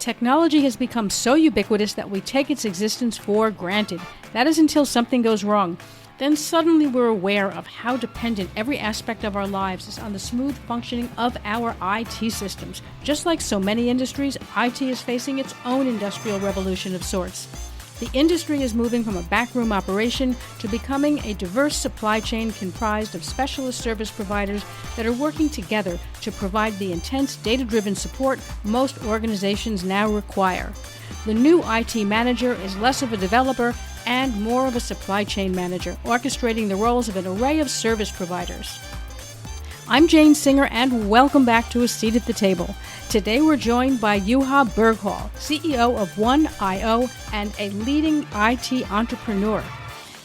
Technology has become so ubiquitous that we take its existence for granted. That is until something goes wrong. Then suddenly we're aware of how dependent every aspect of our lives is on the smooth functioning of our IT systems. Just like so many industries, IT is facing its own industrial revolution of sorts. The industry is moving from a backroom operation to becoming a diverse supply chain comprised of specialist service providers that are working together to provide the intense data-driven support most organizations now require. The new IT manager is less of a developer and more of a supply chain manager, orchestrating the roles of an array of service providers. I'm Jane Singer, and welcome back to A Seat at the Table. Today we're joined by Juha Berghall, CEO of One.io and a leading IT entrepreneur.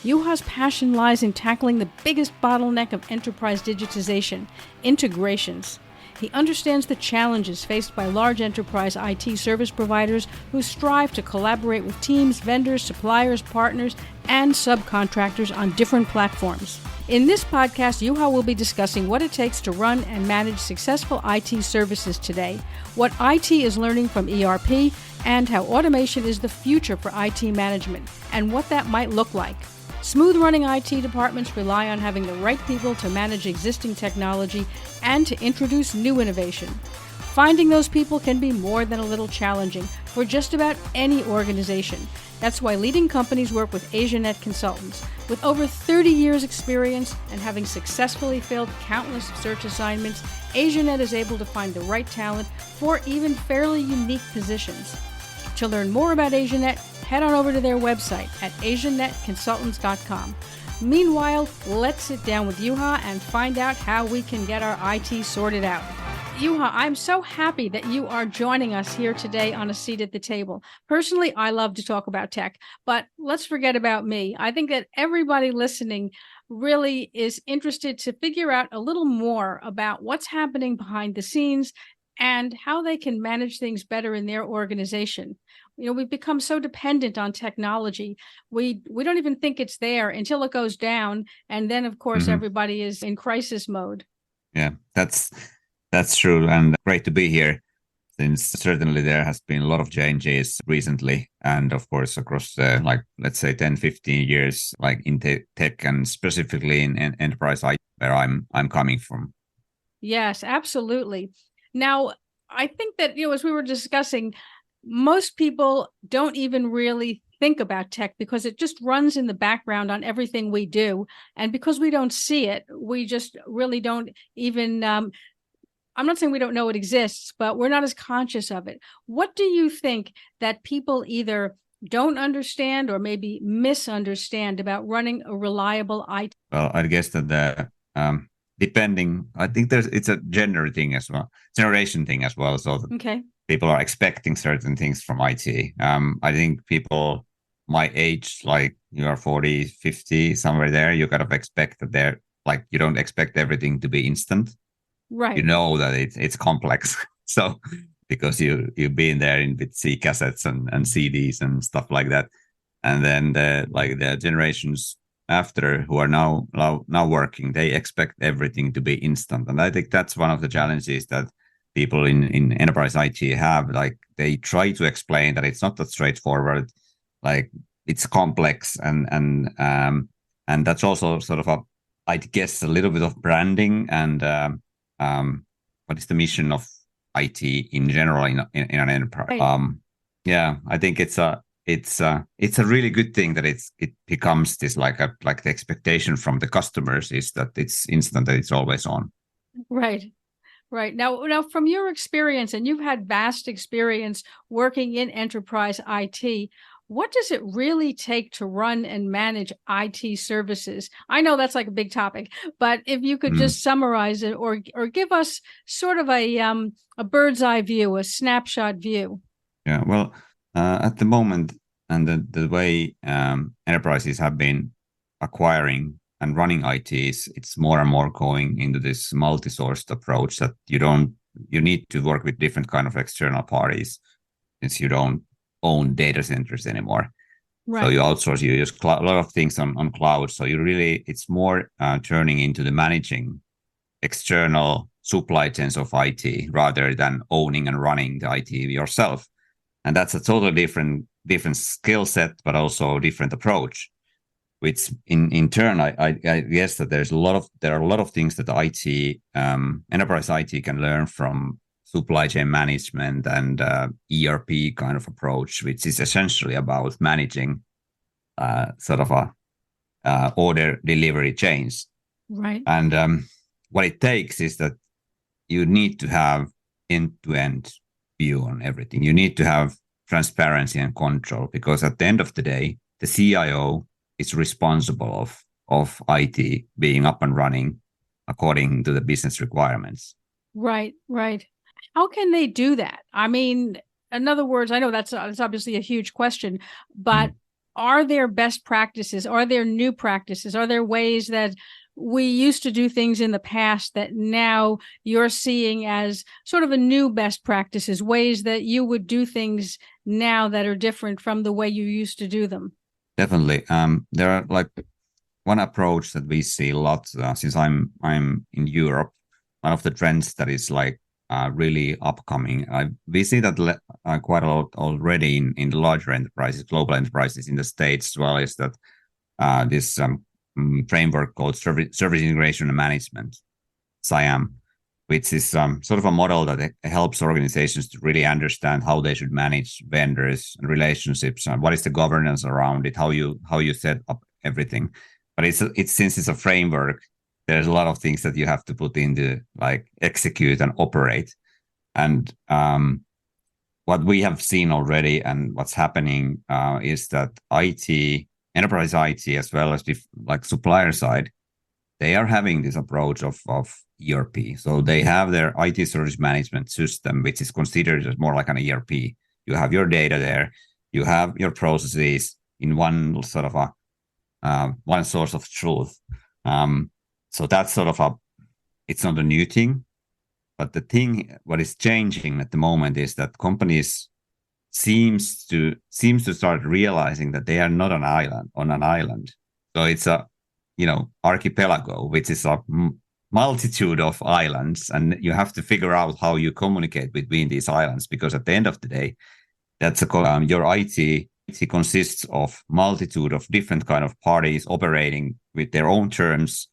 Juha's passion lies in tackling the biggest bottleneck of enterprise digitization, integrations. He understands the challenges faced by large enterprise IT service providers who strive to collaborate with teams, vendors, suppliers, partners, and subcontractors on different platforms. In this podcast, Juha will be discussing what it takes to run and manage successful IT services today, what IT is learning from ERP, and how automation is the future for IT management, and what that might look like. Smooth-running IT departments rely on having the right people to manage existing technology and to introduce new innovation. Finding those people can be more than a little challenging for just about any organization. That's why leading companies work with AsiaNet consultants. With over 30 years' experience and having successfully filled countless search assignments, AsiaNet is able to find the right talent for even fairly unique positions. To learn more about AsiaNet, head on over to their website at asianetconsultants.com. Meanwhile, let's sit down with Juha and find out how we can get our IT sorted out. Juha, I'm so happy that you are joining us here today on A Seat at the Table. Personally, I love to talk about tech, but let's forget about me. I think that everybody listening really is interested to figure out a little more about what's happening behind the scenes and how they can manage things better in their organization. You know, we've become so dependent on technology. We don't even think it's there until it goes down. And then, of course, everybody is in crisis mode. Yeah, that's true. And great to be here, since certainly there has been a lot of changes recently. And of course, across let's say 10, 15 years, like in tech and specifically in enterprise IT, where I'm coming from. Yes, absolutely. Now, I think that, as we were discussing, most people don't even really think about tech because it just runs in the background on everything we do. And because we don't see it, we just really don't even, I'm not saying we don't know it exists, but we're not as conscious of it. What do you think that people either don't understand or maybe misunderstand about running a reliable IT? Well, I guess that depending, I think it's a generation thing as well. So okay. People are expecting certain things from IT. I think people my age, like you are 40, 50, somewhere there, you kind of expect that you don't expect everything to be instant. Right. You know that it's complex. So because you've been there with C cassettes and CDs and stuff like that. And then the generations after who are now working, they expect everything to be instant. And I think that's one of the challenges that people in enterprise IT have. Like, they try to explain that it's not that straightforward, like it's complex, and that's also sort of I guess a little bit of branding and what is the mission of IT in general in an enterprise. Right. Yeah, I think it's a really good thing that it becomes this like the expectation from the customers is that it's instant, that it's always on. Right. Right. Now, from your experience, and you've had vast experience working in enterprise IT, what does it really take to run and manage IT services? I know that's like a big topic, but if you could just summarize it or give us sort of a bird's eye view, a snapshot view. Yeah, well, at the moment, and the way enterprises have been acquiring and running ITs, it's more and more going into this multi-sourced approach that you need to work with different kind of external parties, since you don't own data centers anymore. Right. So you outsource, you use a lot of things on cloud. So it's more turning into the managing external supply chains of IT rather than owning and running the IT yourself. And that's a totally different skill set, but also different approach. Which in turn, I guess that there are a lot of things that IT enterprise IT can learn from supply chain management and ERP kind of approach, which is essentially about managing sort of a order delivery chains. Right. And what it takes is that you need to have end-to-end view on everything. You need to have transparency and control, because at the end of the day, the CIO is responsible of IT being up and running according to the business requirements. Right, right. How can they do that? I mean, in other words, I know that's obviously a huge question, but are there best practices? Are there new practices? Are there ways that we used to do things in the past that now you're seeing as sort of a new best practices, ways that you would do things now that are different from the way you used to do them? Definitely. There are like one approach that we see a lot since I'm in Europe. One of the trends that is like really upcoming. We see that quite a lot already in the larger enterprises, global enterprises in the States as well, is that this framework called Service Integration and Management, SIAM, which is sort of a model that helps organizations to really understand how they should manage vendors and relationships, and what is the governance around it, how you set up everything. But it's since it's a framework, there's a lot of things that you have to put into like execute and operate. And what we have seen already and what's happening is that IT, enterprise IT, as well as the like supplier side, they are having this approach of ERP. So they have their IT service management system, which is considered as more like an ERP. You have your data there, you have your processes in one sort of one source of truth. So that's sort of it's not a new thing, but the thing what is changing at the moment is that companies seems to start realizing that they are not on an island. So it's a archipelago, which is a multitude of islands, and you have to figure out how you communicate between these islands, because at the end of the day, that's your IT consists of multitude of different kind of parties operating with their own terms,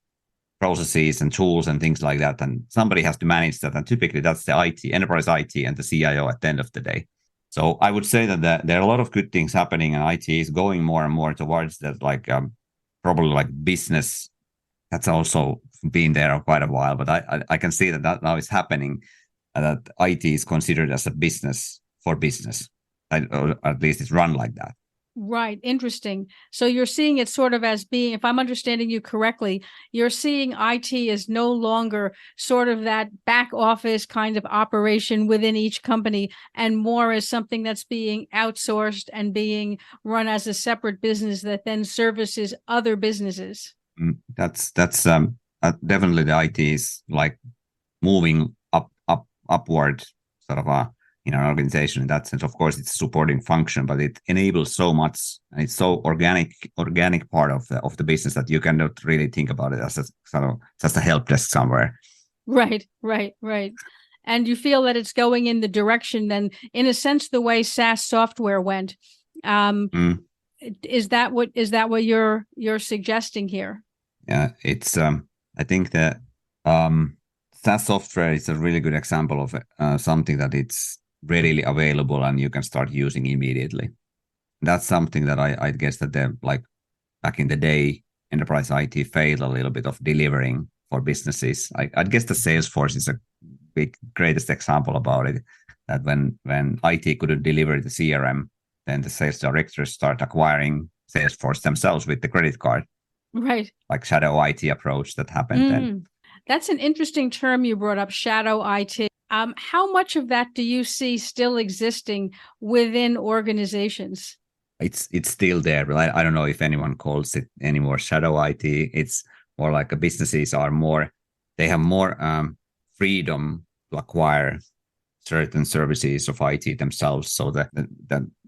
processes and tools and things like that, and somebody has to manage that, and typically that's the enterprise IT and the CIO at the end of the day. So I would say that there are a lot of good things happening, and IT is going more and more towards that, like probably like business. That's also been there quite a while, but I can see that now is happening, that IT is considered as a business for business, or at least it's run like that. Right. Interesting. So you're seeing it sort of as being, if I'm understanding you correctly, you're seeing IT as no longer sort of that back office kind of operation within each company, and more as something that's being outsourced and being run as a separate business that then services other businesses. That's definitely the IT is like moving upward, sort of in an organization. In that sense, of course, it's a supporting function, but it enables so much, and it's so organic part of the business that you cannot really think about it as a sort of just a help desk somewhere. Right. And you feel that it's going in the direction, then, in a sense, the way SaaS software went. Is that what you're suggesting here? Yeah, it's I think that SaaS software is a really good example of something that it's readily available and you can start using immediately. That's something that I guess that they're like back in the day, enterprise IT failed a little bit of delivering for businesses. I guess the Salesforce is a greatest example about it. That when IT couldn't deliver the CRM, then the sales directors start acquiring Salesforce themselves with the credit card. Right. Like shadow IT approach that happened then. That's an interesting term you brought up, shadow IT. How much of that do you see still existing within organizations? It's still there, but I don't know if anyone calls it anymore shadow IT. It's more like businesses they have more freedom to acquire certain services of IT themselves. So that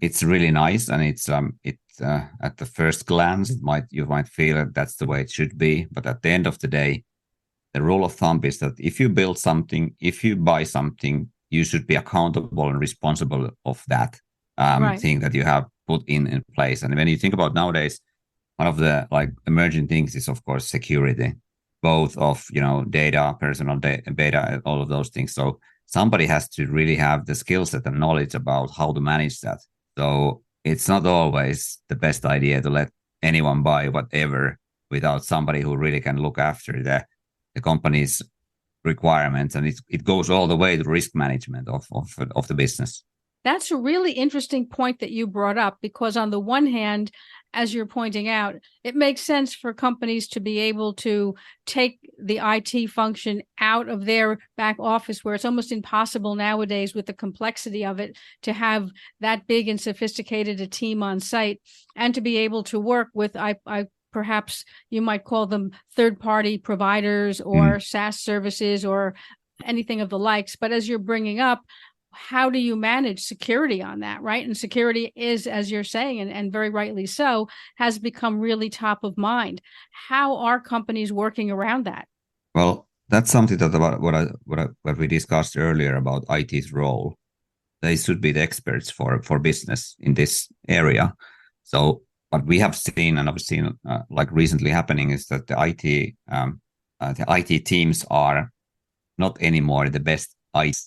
it's really nice, and it's at the first glance you might feel that that's the way it should be, but at the end of the day, the rule of thumb is that if you build something, if you buy something, you should be accountable and responsible of that. Right. thing that you have put in place. And when you think about nowadays, one of the like emerging things is of course security, both of data, personal data, all of those things. So somebody has to really have the skill set and knowledge about how to manage that. So it's not always the best idea to let anyone buy whatever without somebody who really can look after the company's requirements, and it goes all the way to risk management of the business. That's a really interesting point that you brought up, because on the one hand, as you're pointing out, it makes sense for companies to be able to take the IT function out of their back office, where it's almost impossible nowadays with the complexity of it to have that big and sophisticated a team on site, and to be able to work with, I perhaps you might call them third-party providers or SaaS services or anything of the likes. But as you're bringing up, how do you manage security on that, right? And security is, as you're saying, and very rightly so, has become really top of mind. How are companies working around that? Well, that's something that about what we discussed earlier about IT's role. They should be the experts for business in this area. So what we have seen, and I've seen like recently happening, is that the IT teams are not anymore the best.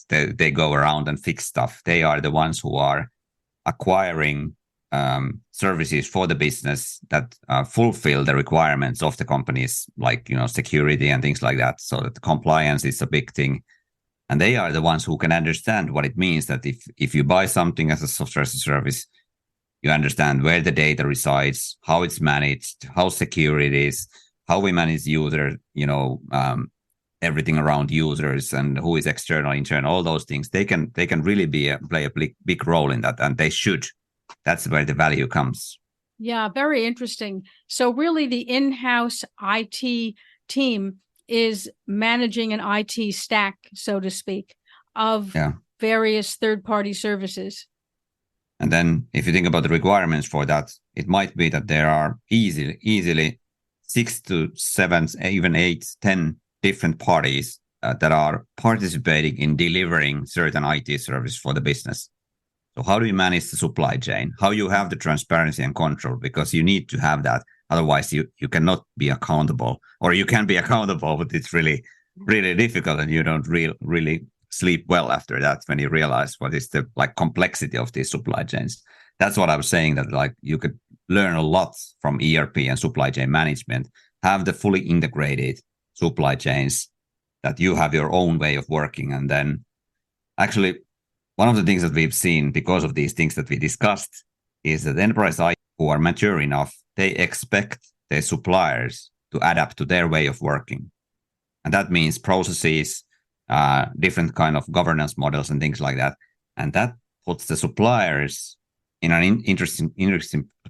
They go around and fix stuff. They are the ones who are acquiring services for the business that fulfill the requirements of the companies, like security and things like that. So that compliance is a big thing, and they are the ones who can understand what it means that if you buy something as a software as a service, you understand where the data resides, how it's managed, how secure it is, how we manage user, everything around users, and who is external, internal, all those things. They can really play a big role in that, and they should. That's where the value comes. Yeah, very interesting. So really the in-house IT team is managing an IT stack, so to speak, of various third-party services. And then if you think about the requirements for that, it might be that there are easily 6 to 7, even 8, 10 different parties that are participating in delivering certain IT service for the business. So how do you manage the supply chain? How you have the transparency and control? Because you need to have that. Otherwise, you cannot be accountable, or you can be accountable, but it's really, really difficult, and you don't really sleep well after that when you realize what is the complexity of these supply chains. That's what I was saying, that you could learn a lot from ERP and supply chain management, have the fully integrated supply chains, that you have your own way of working. And then actually one of the things that we've seen because of these things that we discussed is that enterprise IT who are mature enough, they expect their suppliers to adapt to their way of working. And that means processes, different kind of governance models and things like that. And that puts the suppliers in an interesting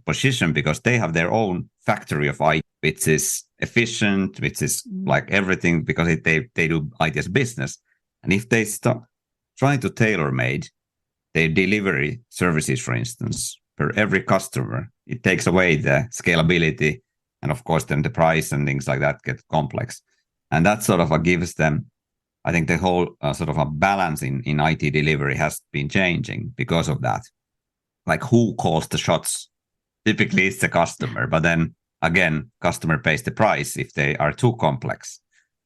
position, because they have their own factory of IT, which is efficient, which is like everything, because they do IT as business. And if they start trying to tailor-made their delivery services, for instance, per every customer, it takes away the scalability. And of course, then the price and things like that get complex. And that sort of gives them, I think the whole sort of a balance in IT delivery has been changing because of that. Like, who calls the shots? Typically it's the customer, but then again, customer pays the price if they are too complex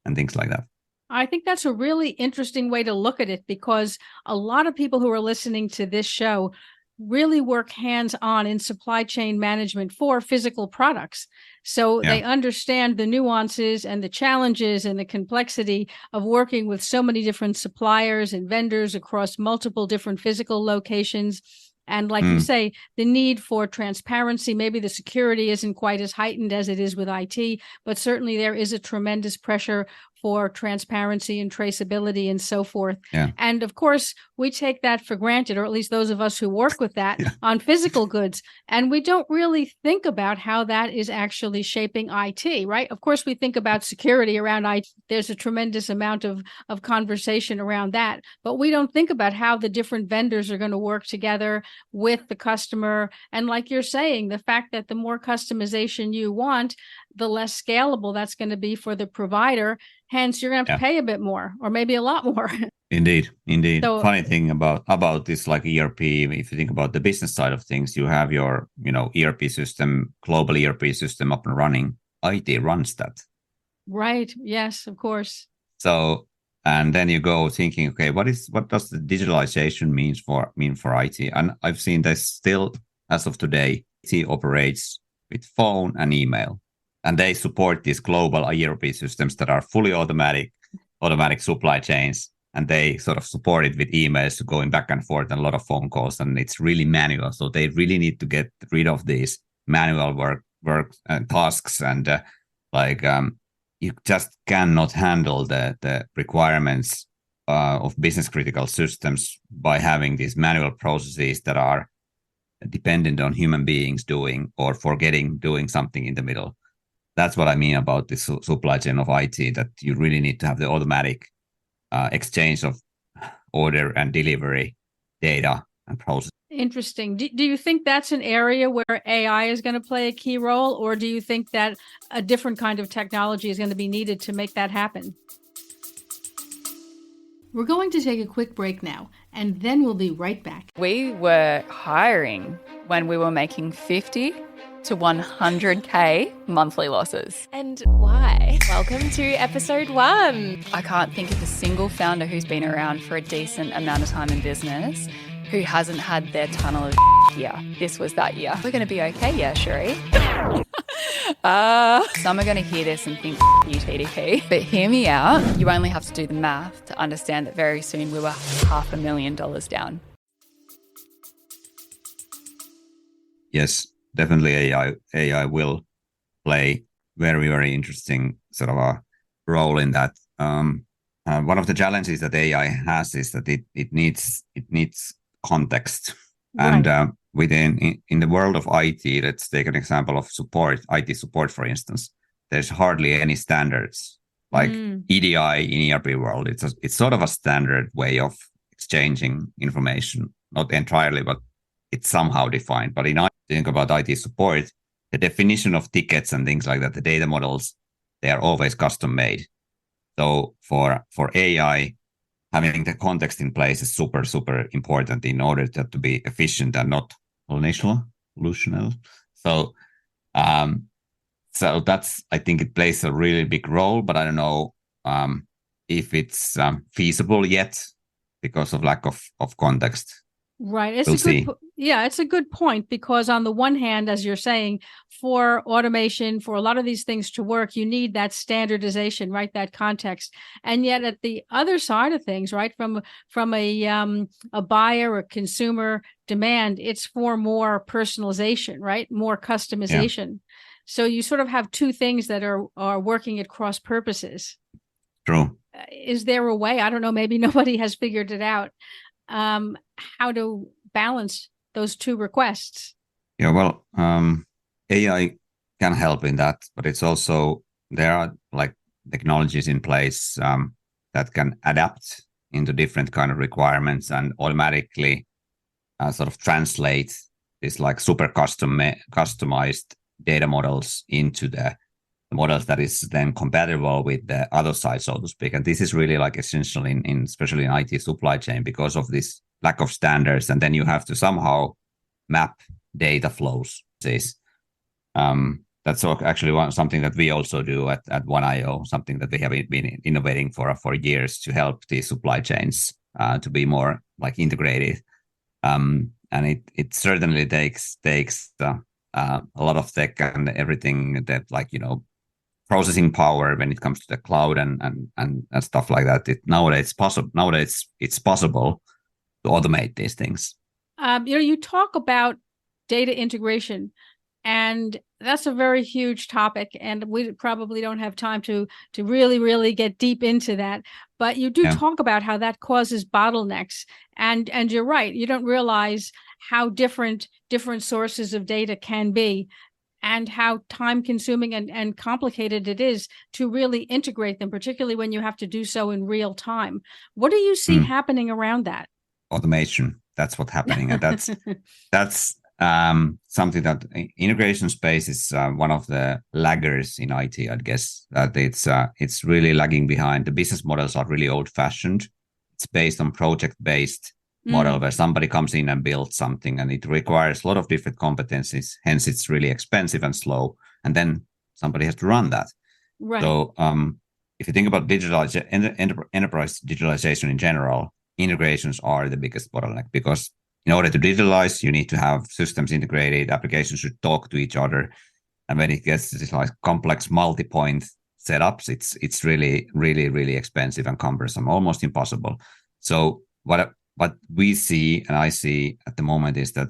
and things like that. I think that's a really interesting way to look at it, because a lot of people who are listening to this show really work hands-on in supply chain management for physical products. So they understand the nuances and the challenges and the complexity of working with so many different suppliers and vendors across multiple different physical locations. And like you say, the need for transparency, maybe the security isn't quite as heightened as it is with IT, but certainly there is a tremendous pressure for transparency and traceability and so forth. Yeah. And of course, we take that for granted, or at least those of us who work with that on physical goods. And we don't really think about how that is actually shaping IT, right? Of course, we think about security around IT. There's a tremendous amount of conversation around that, but we don't think about how the different vendors are going to work together with the customer. And like you're saying, the fact that the more customization you want, the less scalable that's going to be for the provider. Hence, you're going to have to pay a bit more, or maybe a lot more. Indeed, indeed. So, Funny thing about this like ERP, if you think about the business side of things, you have your ERP system, global ERP system up and running. IT runs that. right. Yes, of course. So, and then you go thinking, okay, what does the digitalization mean for IT? And I've seen this still as of today, IT operates with phone and email, and they support these global ERP systems that are fully automatic supply chains, and they sort of support it with emails going back and forth and a lot of phone calls, and it's really manual. So they really need to get rid of these manual work and tasks and you just cannot handle the requirements of business critical systems by having these manual processes that are dependent on human beings doing or forgetting doing something in the middle. That's what I mean about the supply chain of IT, that you really need to have the automatic exchange of order and delivery data and process. Interesting. Do you think that's an area where AI is going to play a key role, or do you think that a different kind of technology is going to be needed to make that happen? We're going to take a quick break now, and then we'll be right back. We were hiring when we were making 50 to 100K monthly losses. And why? Welcome to episode 1. I can't think of a single founder who's been around for a decent amount of time in business who hasn't had their tunnel of year. This was that year. We're going to be okay, yeah, Sheree. Some are going to hear this and think, you TDP. But hear me out. You only have to do the math to understand that very soon we were $500,000 down. Yes, definitely AI will play very, very interesting sort of a role in that. One of the challenges that AI has is that it needs context. Right. And in the world of IT, let's take an example of IT support, for instance. There's hardly any standards like EDI in ERP world. It's sort of a standard way of exchanging information, not entirely, but it's somehow defined. But think about IT support, the definition of tickets and things like that, the data models, they are always custom made. So for AI, having the context in place is super, super important in order to be efficient and not hallucinal. So that's, I think it plays a really big role, but I don't know if it's feasible yet because of lack of context. Right. It's a good point, because on the one hand, as you're saying, for automation, for a lot of these things to work, you need that standardization, right? That context. And yet at the other side of things, right, from a buyer or consumer demand, it's for more personalization, right? More customization. Yeah. So you sort of have two things that are working at cross purposes. True. Is there a way? I don't know. Maybe nobody has figured it out. How to balance those two requests? Yeah, well, AI can help in that, but it's also, there are like technologies in place that can adapt into different kind of requirements and automatically sort of translate this like super customized data models into the models that is then compatible with the other side, so to speak. And this is really like essential in especially in IT supply chain because of this lack of standards. And then you have to somehow map data flows. That's actually something that we also do at 1IO, something that we have been innovating for years to help the supply chains to be more like integrated. And it certainly takes a lot of tech and everything that, like, processing power when it comes to the cloud and stuff like that. Nowadays it's possible to automate these things. You talk about data integration, and that's a very huge topic, and we probably don't have time to really, really get deep into that. But you do talk about how that causes bottlenecks, and you're right. You don't realize how different sources of data can be, and how time-consuming and complicated it is to really integrate them, particularly when you have to do so in real time. What do you see happening around that? Automation. That's what's happening, and that's something that integration space is one of the laggers in IT. I guess that it's really lagging behind. The business models are really old-fashioned. it's based on project-based model where somebody comes in and builds something, and it requires a lot of different competencies. Hence, it's really expensive and slow. And then somebody has to run that. Right. So if you think about enterprise digitalization in general, integrations are the biggest bottleneck, because in order to digitalize, you need to have systems integrated, applications should talk to each other. And when it gets to this like complex multi-point setups, it's really, really, really expensive and cumbersome, almost impossible. So what we see, and I see at the moment, is that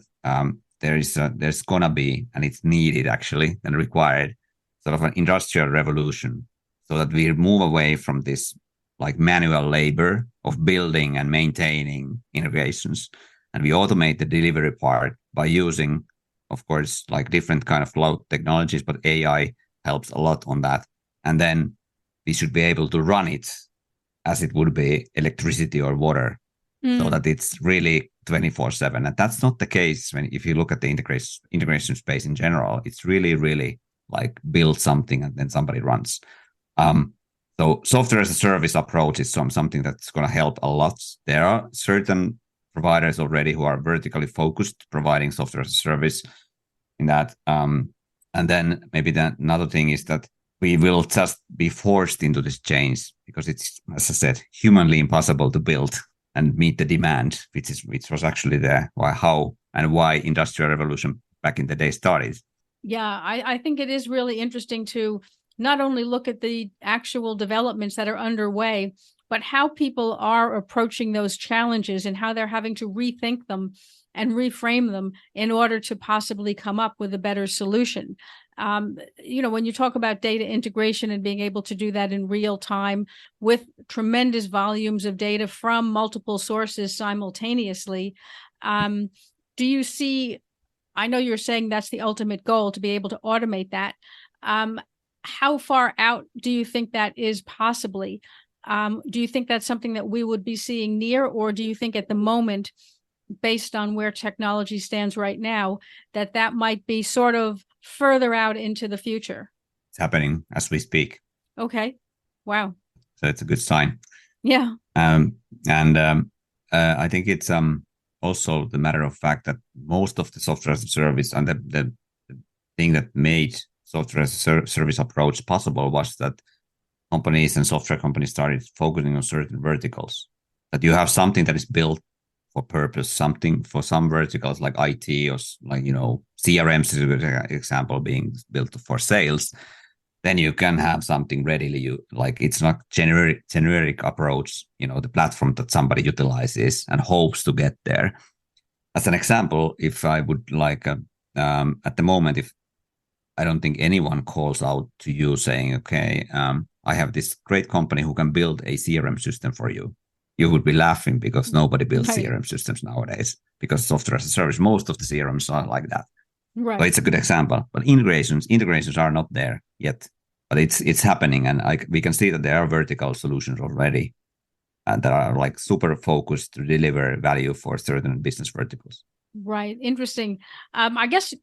there's gonna be, and it's needed actually and required, sort of an industrial revolution, so that we move away from this like manual labor of building and maintaining integrations, and we automate the delivery part by using, of course, like different kind of cloud technologies, but AI helps a lot on that. And then we should be able to run it as it would be electricity or water, so that it's really 24/7. And that's not the case if you look at the integration space in general. It's really, really like build something and then somebody runs. So software as a service approach is something that's going to help a lot. There are certain providers already who are vertically focused, providing software as a service in that. And then maybe another thing is that we will just be forced into this change, because it's, as I said, humanly impossible to build and meet the demand, which was actually why Industrial Revolution back in the day started. Yeah, I think it is really interesting to not only look at the actual developments that are underway, but how people are approaching those challenges and how they're having to rethink them and reframe them in order to possibly come up with a better solution. When you talk about data integration and being able to do that in real time with tremendous volumes of data from multiple sources simultaneously, do you see, I know you're saying that's the ultimate goal, to be able to automate that. How far out do you think that is possibly? Do you think that's something that we would be seeing near, or do you think at the moment, based on where technology stands right now, that might be sort of further out into the future? It's happening as we speak. Okay. Wow. So it's a good sign. Yeah. I think it's also the matter of fact that most of the software as a service, and the thing that made software as a service approach possible, was that companies and software companies started focusing on certain verticals. That you have something that is built for purpose, something for some verticals like IT, or like, CRMs is a good example, being built for sales. Then you can have something readily, it's not generic approach, the platform that somebody utilizes and hopes to get there. As an example, if I would like, at the moment, if I don't think anyone calls out to you saying, okay, I have this great company who can build a CRM system for you, you would be laughing, because nobody builds Right. CRM systems nowadays, because software as a service, most of the CRMs are like that. Right. So it's a good example. But integrations are not there yet, but it's happening, and we can see that there are vertical solutions already, and that are like super focused to deliver value for certain business verticals. Right. Interesting. I guess,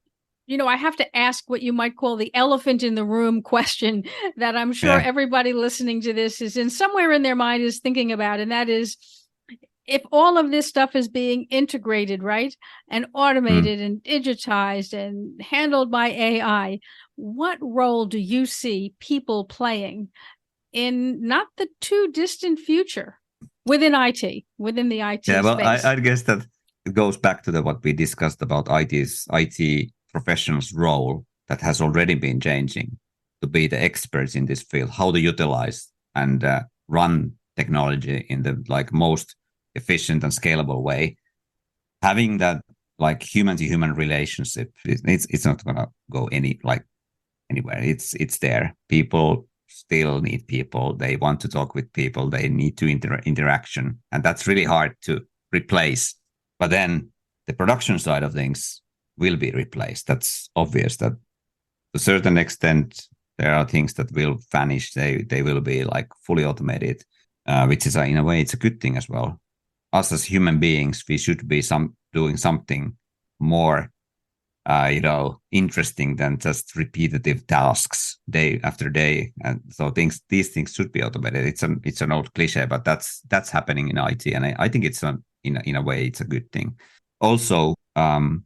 I have to ask what you might call the elephant in the room question that I'm sure everybody listening to this is somewhere in their mind is thinking about. And that is, if all of this stuff is being integrated, right, and automated and digitized and handled by AI, what role do you see people playing in not the too distant future within the IT Yeah, well, space? I guess that it goes back to what we discussed about IT professionals' role, that has already been changing, to be the experts in this field, how to utilize and run technology in the most efficient and scalable way. Having that human to human relationship, it's not gonna go anywhere. It's there. People still need people. They want to talk with people. They need to interaction, and that's really hard to replace. But then the production side of things will be replaced. That's obvious. That to a certain extent, there are things that will vanish. They will be fully automated, which is in a way, it's a good thing as well. Us as human beings, we should be doing something more interesting than just repetitive tasks day after day. And so these things should be automated. It's an old cliche, but that's happening in IT, and I think it's in a way it's a good thing. Also,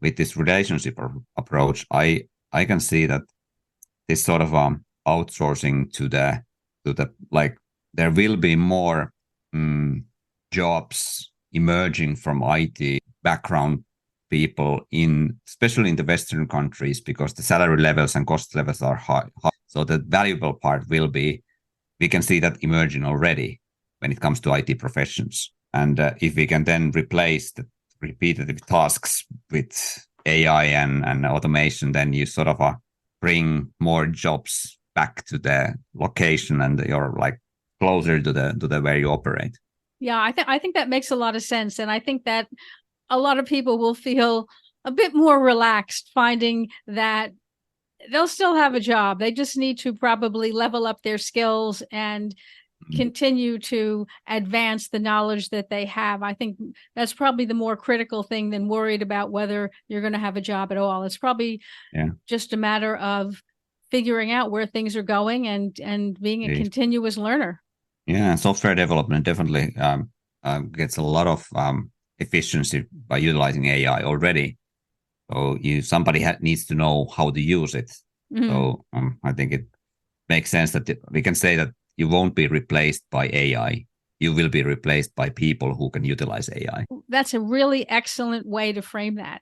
with this relationship approach, I can see that this sort of outsourcing to the like there will be more jobs emerging from IT background people especially in the Western countries, because the salary levels and cost levels are high. So the valuable part will be, we can see that emerging already when it comes to IT professions. And if we can then replace the repetitive tasks with AI and automation, then you sort of bring more jobs back to the location, and you're like closer to the where you operate. Yeah, I think that makes a lot of sense. And I think that a lot of people will feel a bit more relaxed, finding that they'll still have a job. They just need to probably level up their skills and continue to advance the knowledge that they have. I think that's probably the more critical thing than worried about whether you're going to have a job at all. It's probably just a matter of figuring out where things are going and being a continuous learner. Yeah, software development definitely gets a lot of efficiency by utilizing AI already. So somebody needs to know how to use it. So I think it makes sense that we can say that you won't be replaced by AI. You will be replaced by people who can utilize AI. That's a really excellent way to frame that.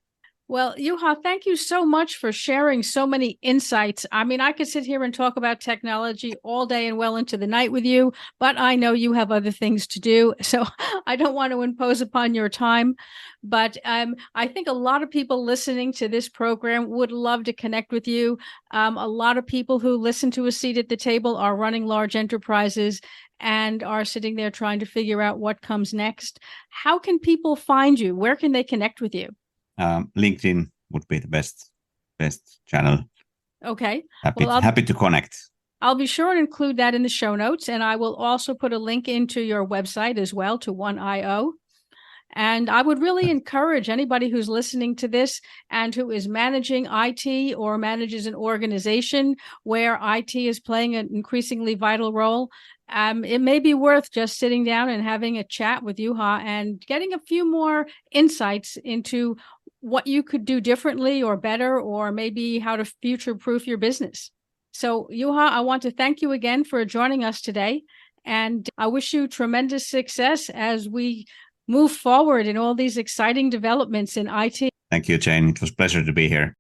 Well, Juha, thank you so much for sharing so many insights. I mean, I could sit here and talk about technology all day and well into the night with you, but I know you have other things to do, so I don't want to impose upon your time. But I think a lot of people listening to this program would love to connect with you. A lot of people who listen to A Seat at the Table are running large enterprises and are sitting there trying to figure out what comes next. How can people find you? Where can they connect with you? LinkedIn would be the best channel. Okay. Happy to connect. I'll be sure and include that in the show notes, and I will also put a link into your website as well, to One.io. And I would really encourage anybody who's listening to this and who is managing IT or manages an organization where IT is playing an increasingly vital role. It may be worth just sitting down and having a chat with Juha and getting a few more insights into what you could do differently or better, or maybe how to future-proof your business. So, Juha, I want to thank you again for joining us today. And I wish you tremendous success as we move forward in all these exciting developments in IT. Thank you, Jane. It was a pleasure to be here.